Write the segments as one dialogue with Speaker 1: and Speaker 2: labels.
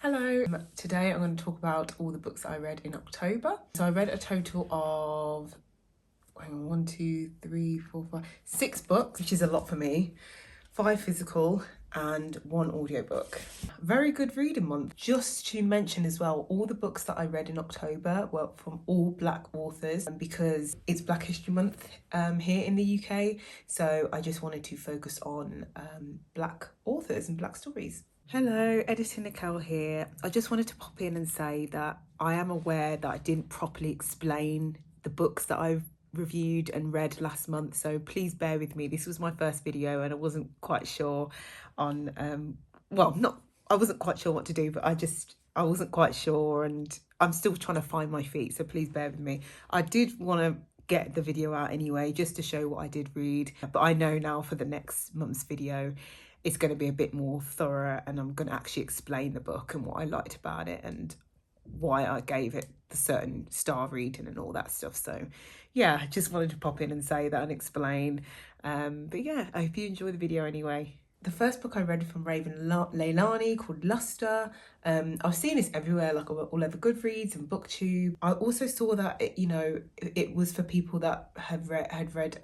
Speaker 1: Hello, today I'm going to talk about all the books that I read in October. So I read a total of, hang on, 6 books, which is a lot for me. 5 physical and 1 audiobook. Very good reading month. Just to mention as well, all the books that I read in October were from all Black authors because it's Black History Month here in the UK. So I just wanted to focus on Black authors and Black stories. Hello, Editor Nicole here. I just wanted to pop in and say that I am aware that I didn't properly explain the books that I've reviewed and read last month, so please bear with me. This was my first video and I wasn't quite sure on, I wasn't quite sure what to do, but I wasn't quite sure and I'm still trying to find my feet, so please bear with me. I did want to get the video out anyway, just to show what I did read, but I know now for the next month's video, it's going to be a bit more thorough and I'm going to actually explain the book and what I liked about it and why I gave it the certain star rating and all that stuff. So yeah, I just wanted to pop in and say that and explain. But yeah, I hope you enjoy the video anyway. The first book I read from Leilani called Luster. I've seen this everywhere, like all over Goodreads and BookTube. I also saw that it was for people that had read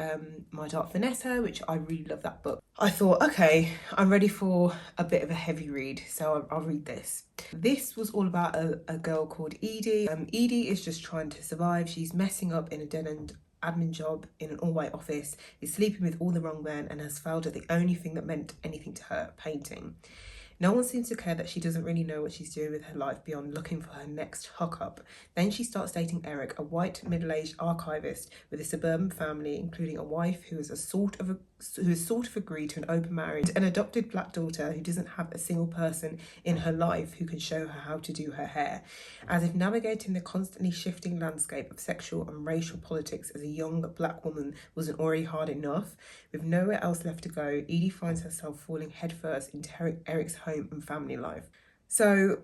Speaker 1: My Dark Vanessa, which I really love that book. I thought, okay, I'm ready for a bit of a heavy read, so I'll read this. This was all about a girl called Edie. Edie is just trying to survive. She's messing up in a dead-end admin job in an all-white office, is sleeping with all the wrong men and has failed at the only thing that meant anything to her, painting. No one seems to care that she doesn't really know what she's doing with her life beyond looking for her next hookup. Then she starts dating Eric, a white middle-aged archivist with a suburban family, including a wife who is sort of agreed to an open marriage, an adopted Black daughter who doesn't have a single person in her life who can show her how to do her hair. As if navigating the constantly shifting landscape of sexual and racial politics as a young Black woman wasn't already hard enough, with nowhere else left to go, Edie finds herself falling headfirst into Eric's home and family life. So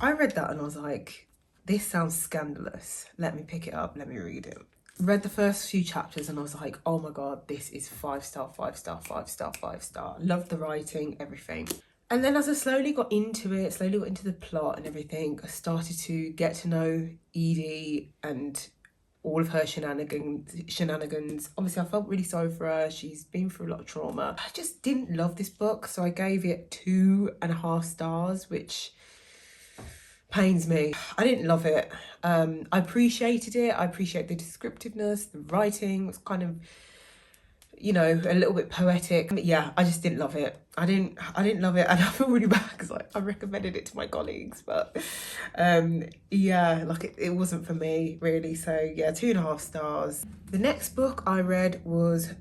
Speaker 1: I read that and I was like, this sounds scandalous. Let me pick it up, let me read it. Read the first few chapters and I was like, oh my God, this is 5 star, 5 star, 5 star, 5 star. Loved the writing, everything. And then as I slowly got into it, slowly got into the plot and everything, I started to get to know Edie and all of her shenanigans. Obviously, I felt really sorry for her. She's been through a lot of trauma. I just didn't love this book, so I gave it 2.5 stars, which pains me. I didn't love it. I appreciated it. I appreciate the descriptiveness. The writing was kind of, a little bit poetic. But yeah, I just didn't love it. I didn't love it, and I feel really bad because I recommended it to my colleagues, but yeah, like it wasn't for me really. So yeah, 2.5 stars. The next book I read was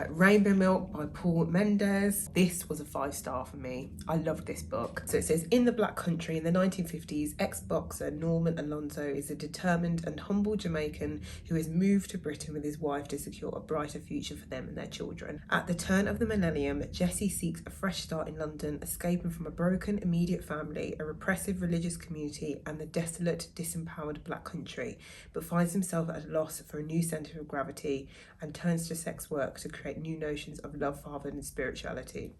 Speaker 1: Rainbow Milk by Mendez. This was a 5 star for me. I loved this book. So it says, in the Black country in the 1950s, ex-boxer Norman Alonzo is a determined and humble Jamaican who has moved to Britain with his wife to secure a brighter future for them and their children. At the turn of the millennium, Jesse seeks a fresh start in London, escaping from a broken immediate family, a repressive religious community and the desolate, disempowered Black country, but finds himself at a loss for a new centre of gravity and turns to sex work to create new notions of love, father and spirituality.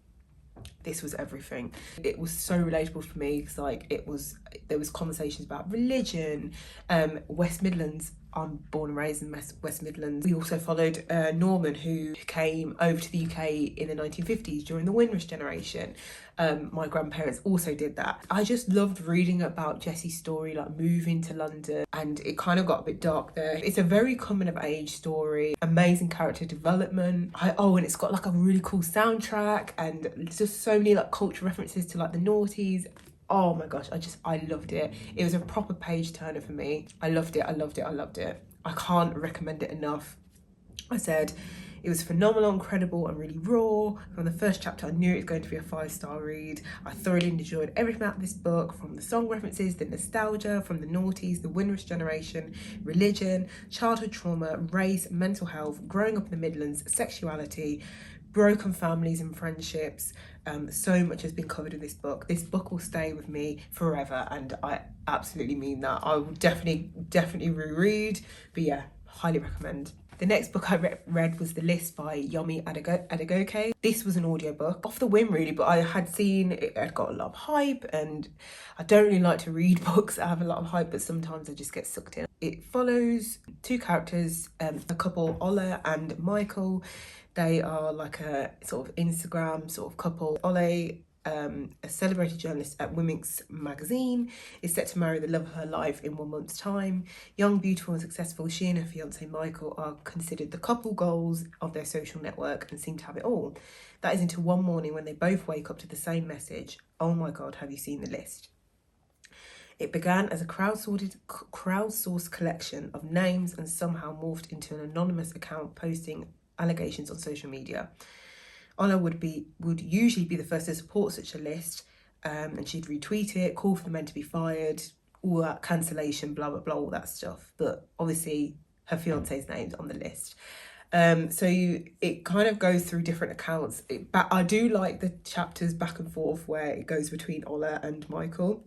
Speaker 1: This was everything. It was so relatable for me because there was conversations about religion, West Midlands. I'm born and raised in West Midlands. We also followed Norman, who came over to the UK in the 1950s during the Windrush generation. My grandparents also did that. I just loved reading about Jesse's story, like moving to London, and it kind of got a bit dark there. It's a very coming of age story, amazing character development. And it's got like a really cool soundtrack and just so many like cultural references to like the noughties. Oh my gosh, I loved it. It was a proper page turner for me. I loved it. I can't recommend it enough. I said it was phenomenal, incredible and really raw. From the first chapter, I knew it was going to be a 5 star read. I thoroughly enjoyed everything about this book, from the song references, the nostalgia, from the noughties, the Windrush generation, religion, childhood trauma, race, mental health, growing up in the Midlands, sexuality, broken families and friendships. So much has been covered in this book. This book will stay with me forever, and I absolutely mean that. I will definitely reread, but yeah, highly recommend. The next book I read was The List by Yomi Adegoke. This was an audiobook, off the whim really, but I had seen it had got a lot of hype, and I don't really like to read books that have a lot of hype, but sometimes I just get sucked in. It follows two characters, a couple, Ola and Michael. They are like a sort of Instagram sort of couple. Ola, a celebrated journalist at Women's magazine, is set to marry the love of her life in 1 month's time. Young, beautiful and successful, she and her fiance Michael are considered the couple goals of their social network and seem to have it all. That is until one morning when they both wake up to the same message: "Oh my God, have you seen the list?" It began as a crowdsourced collection of names and somehow morphed into an anonymous account posting allegations on social media. Ola would usually be the first to support such a list, and she'd retweet it, call for the men to be fired, all that cancellation, blah, blah, blah, all that stuff. But obviously her fiance's name's on the list. It kind of goes through different accounts. But I do like the chapters back and forth where it goes between Ola and Michael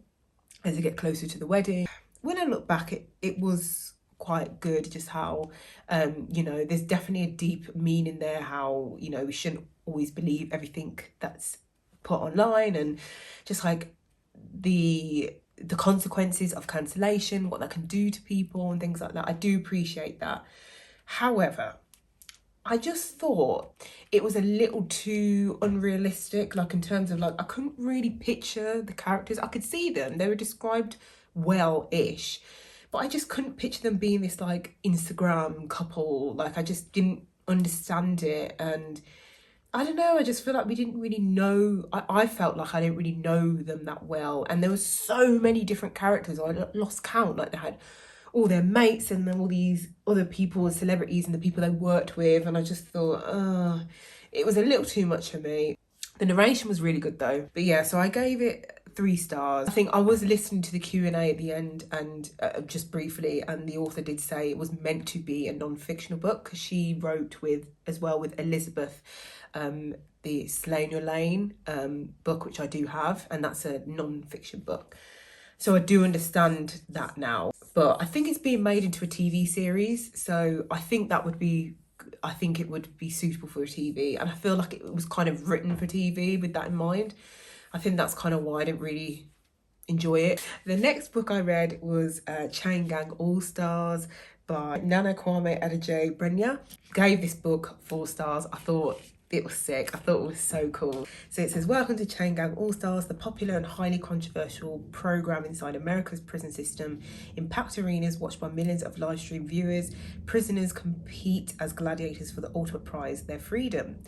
Speaker 1: as they get closer to the wedding. When I look back, it was quite good, just how, there's definitely a deep meaning there, how, we shouldn't always believe everything that's put online, and just like the consequences of cancellation, what that can do to people and things like that. I do appreciate that. However, I just thought it was a little too unrealistic, like in terms of like, I couldn't really picture the characters. I could see them, they were described well-ish, but I just couldn't picture them being this like Instagram couple. Like I just didn't understand it, and I don't know, I just feel like we didn't really know, I felt like I didn't really know them that well, and there were so many different characters, I lost count. Like they had all their mates and then all these other people and celebrities and the people they worked with, and I just thought, it was a little too much for me. The narration was really good though. But yeah, so I gave it 3 stars. I think I was listening to the Q&A at the end, and just briefly, and the author did say it was meant to be a non-fictional book, because she wrote with Elizabeth, the Slay in Your Lane book, which I do have, and that's a non-fiction book. So I do understand that now. But I think it's being made into a TV series, so I think it would be suitable for a TV, and I feel like it was kind of written for TV with that in mind. I think that's kind of why I didn't really enjoy it. The next book I read was Chain Gang All Stars by Nana Kwame Adjei-Brenyah. Gave this book 4 stars. I thought it was sick. I thought it was so cool. So it says, welcome to Chain Gang All Stars, the popular and highly controversial program inside America's prison system. In packed arenas watched by millions of live stream viewers, prisoners compete as gladiators for the ultimate prize, their freedom.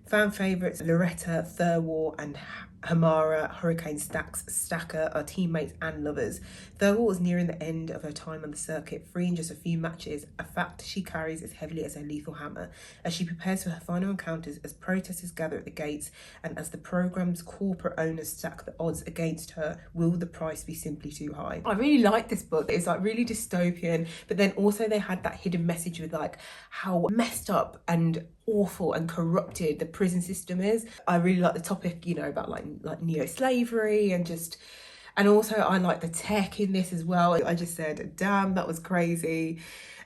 Speaker 1: Fan favourites Loretta, Thurwall and Hamara Hurricane Stacker are teammates and lovers. Thurwall was nearing the end of her time on the circuit, free in just a few matches, a fact she carries as heavily as her lethal hammer, as she prepares for her final encounters as protesters gather at the gates and as the programme's corporate owners stack the odds against her. Will the price be simply too high? I really like this book. It's like really dystopian, but then also they had that hidden message with like how messed up and awful and corrupted the prison system is. I really like the topic, about like neo-slavery and also I like the tech in this as well. I just said, damn, that was crazy.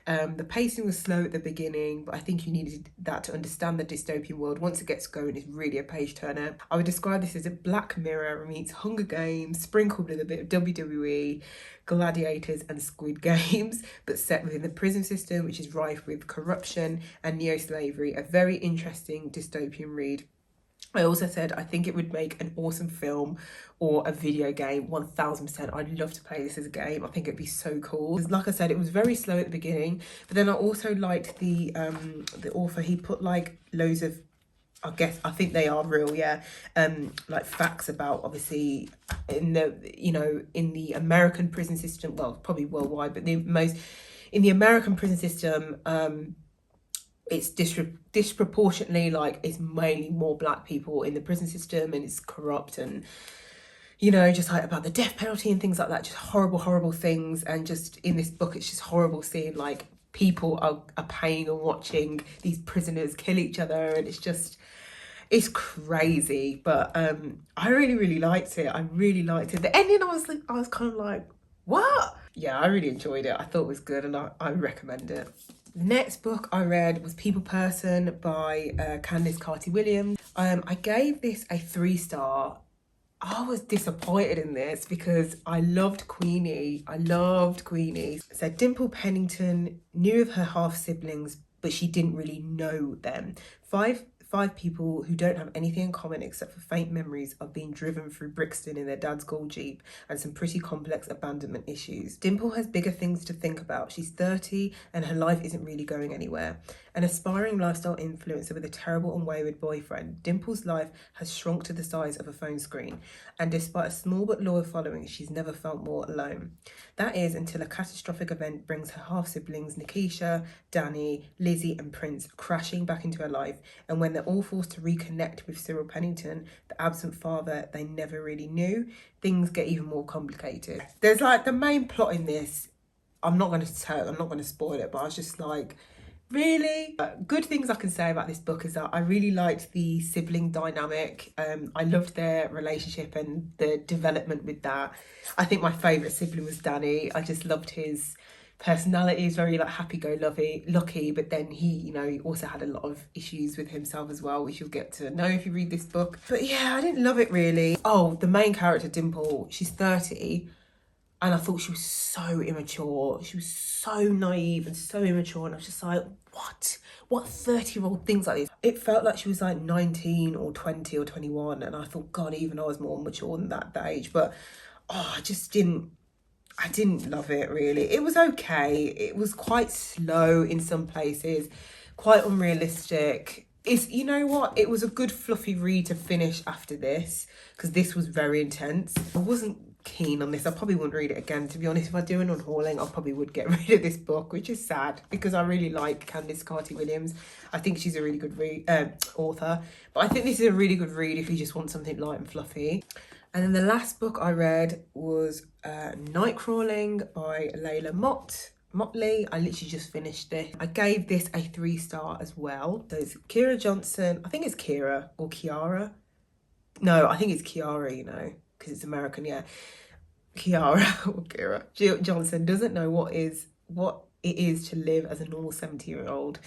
Speaker 1: The pacing was slow at the beginning, but I think you needed that to understand the dystopian world. Once it gets going, it's really a page turner. I would describe this as a Black Mirror meets Hunger Games, sprinkled with a bit of WWE, Gladiators and Squid Games, but set within the prison system, which is rife with corruption and neo-slavery. A very interesting dystopian read. I also said I think it would make an awesome film or a video game, 1000%. I'd love to play this as a game. I think it'd be so cool. Like I said, it was very slow at the beginning, but then I also liked the author. He put like loads of, I think they are real, yeah, like facts about obviously in the American prison system, well, probably worldwide, but in the American prison system, it's disproportionately, like, it's mainly more Black people in the prison system, and it's corrupt, and just like about the death penalty and things like that, just horrible things. And just in this book, it's just horrible seeing like people are paying and watching these prisoners kill each other, and it's crazy. But I really liked it. The ending, I was kind of like, what? Yeah, I really enjoyed it. I thought it was good, and I recommend it. The next book I read was People Person by Candice Carty-Williams. I gave this a 3-star. I was disappointed in this because I loved Queenie. So Dimple Pennington knew of her half-siblings, but she didn't really know them. Five people who don't have anything in common except for faint memories of being driven through Brixton in their dad's gold Jeep and some pretty complex abandonment issues. Dimple has bigger things to think about. She's 30 and her life isn't really going anywhere. An aspiring lifestyle influencer with a terrible and wayward boyfriend, Dimple's life has shrunk to the size of a phone screen. And despite a small but loyal following, she's never felt more alone. That is until a catastrophic event brings her half-siblings Nikisha, Danny, Lizzie and Prince crashing back into her life, and when they're all forced to reconnect with Cyril Pennington, the absent father they never really knew, things get even more complicated. There's like the main plot in this, I'm not going to spoil it, but I was just like, really? Good things I can say about this book is that I really liked the sibling dynamic. I loved their relationship and the development with that. I think my favourite sibling was Danny. I just loved his personality. He's very like happy-go-lucky, but then he also had a lot of issues with himself as well, which you'll get to know if you read this book. But yeah, I didn't love it really. Oh, the main character, Dimple, she's 30. And I thought she was so immature. She was so naive and so immature. And I was just like, what? What 30-year-old thinks like this? It felt like she was like 19 or 20 or 21. And I thought, God, even I was more mature than that age. But I didn't love it really. It was okay. It was quite slow in some places, quite unrealistic. You know what? It was a good fluffy read to finish after this, because this was very intense. I wasn't keen on this. I probably wouldn't read it again, to be honest. If I do an unhauling, I probably would get rid of this book, which is sad because I really like Candice Carty-Williams. I think she's a really good author, but I think this is a really good read if you just want something light and fluffy. And then the last book I read was Nightcrawling by Leila Mottley. I literally just finished it. I gave this a 3-star as well. So it's Kira Johnson. I think it's Kira or Kiara. No, I think it's Kiara, because it's American, yeah. Kiara or Kira Johnson doesn't know what it is to live as a normal 70-year-old.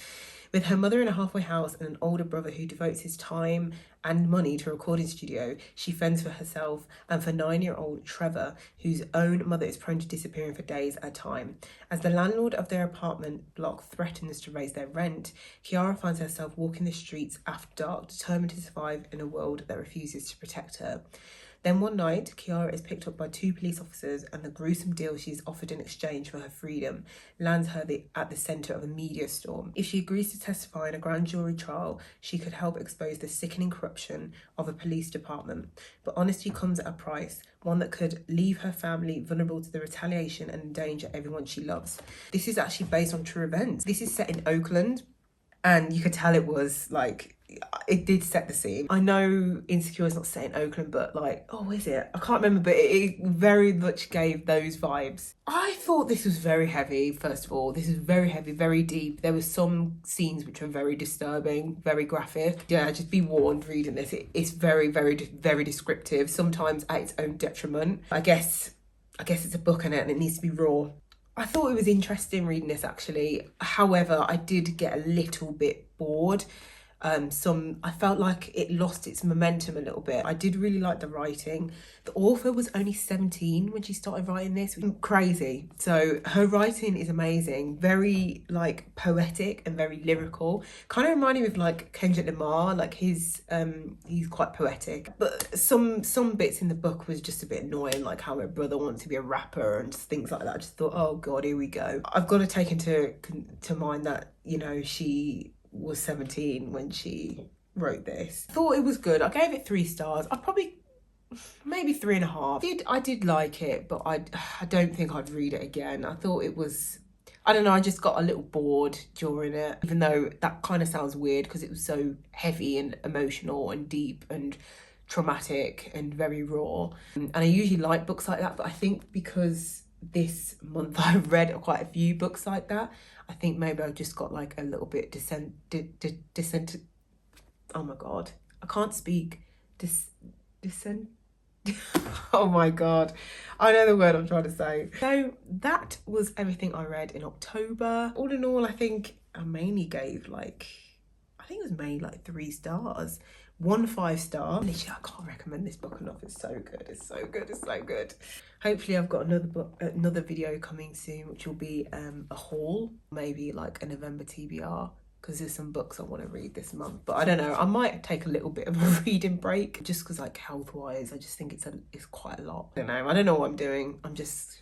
Speaker 1: With her mother in a halfway house and an older brother who devotes his time and money to a recording studio, she fends for herself and for 9-year-old Trevor, whose own mother is prone to disappearing for days at a time. As the landlord of their apartment block threatens to raise their rent, Kiara finds herself walking the streets after dark, determined to survive in a world that refuses to protect her. Then one night, Kiara is picked up by 2 police officers, and the gruesome deal she's offered in exchange for her freedom lands her at the centre of a media storm. If she agrees to testify in a grand jury trial, she could help expose the sickening corruption of a police department. But honesty comes at a price, one that could leave her family vulnerable to the retaliation and endanger everyone she loves. This is actually based on true events. This is set in Oakland, and you could tell it was like, it did set the scene. I know Insecure is not set in Oakland, but is it? I can't remember, but it very much gave those vibes. I thought this was very heavy, first of all. This is very heavy, very deep. There were some scenes which were very disturbing, very graphic. Yeah, just be warned reading this. It's very, very, very descriptive, sometimes at its own detriment. I guess it's a book and it needs to be raw. I thought it was interesting reading this actually. However, I did get a little bit bored. I felt like it lost its momentum a little bit. I did really like the writing. The author was only 17 when she started writing this. Crazy. So her writing is amazing, very poetic and very lyrical. Kind of reminding me of Kendrick Lamar. He's quite poetic. But some bits in the book was just a bit annoying, like how her brother wants to be a rapper and just things like that. I just thought, oh God, here we go. I've got to take into mind that, she was 17 when she wrote this. Thought it was good. I gave it 3 stars. I probably maybe 3.5. I did like it, but I don't think I'd read it again. I thought it was, I don't know, I just got a little bored during it, even though that kind of sounds weird because it was so heavy and emotional and deep and traumatic and very raw. And I usually like books like that, but I think because this month I've read quite a few books like that, I think maybe I've just got a little bit oh my God, I can't speak. Oh my God. I know the word I'm trying to say. So that was everything I read in October. All in all, I think I mainly gave like, I think it was mainly like 3 stars. 1 5-star. Literally, I can't recommend this book enough. It's so good. It's so good. It's so good. Hopefully I've got another video coming soon, which will be a haul, maybe like a November TBR, because there's some books I want to read this month. But I don't know, I might take a little bit of a reading break just because like health-wise, I just think it's quite a lot. I don't know what I'm doing. I'm just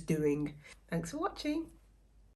Speaker 1: doing. Thanks for watching.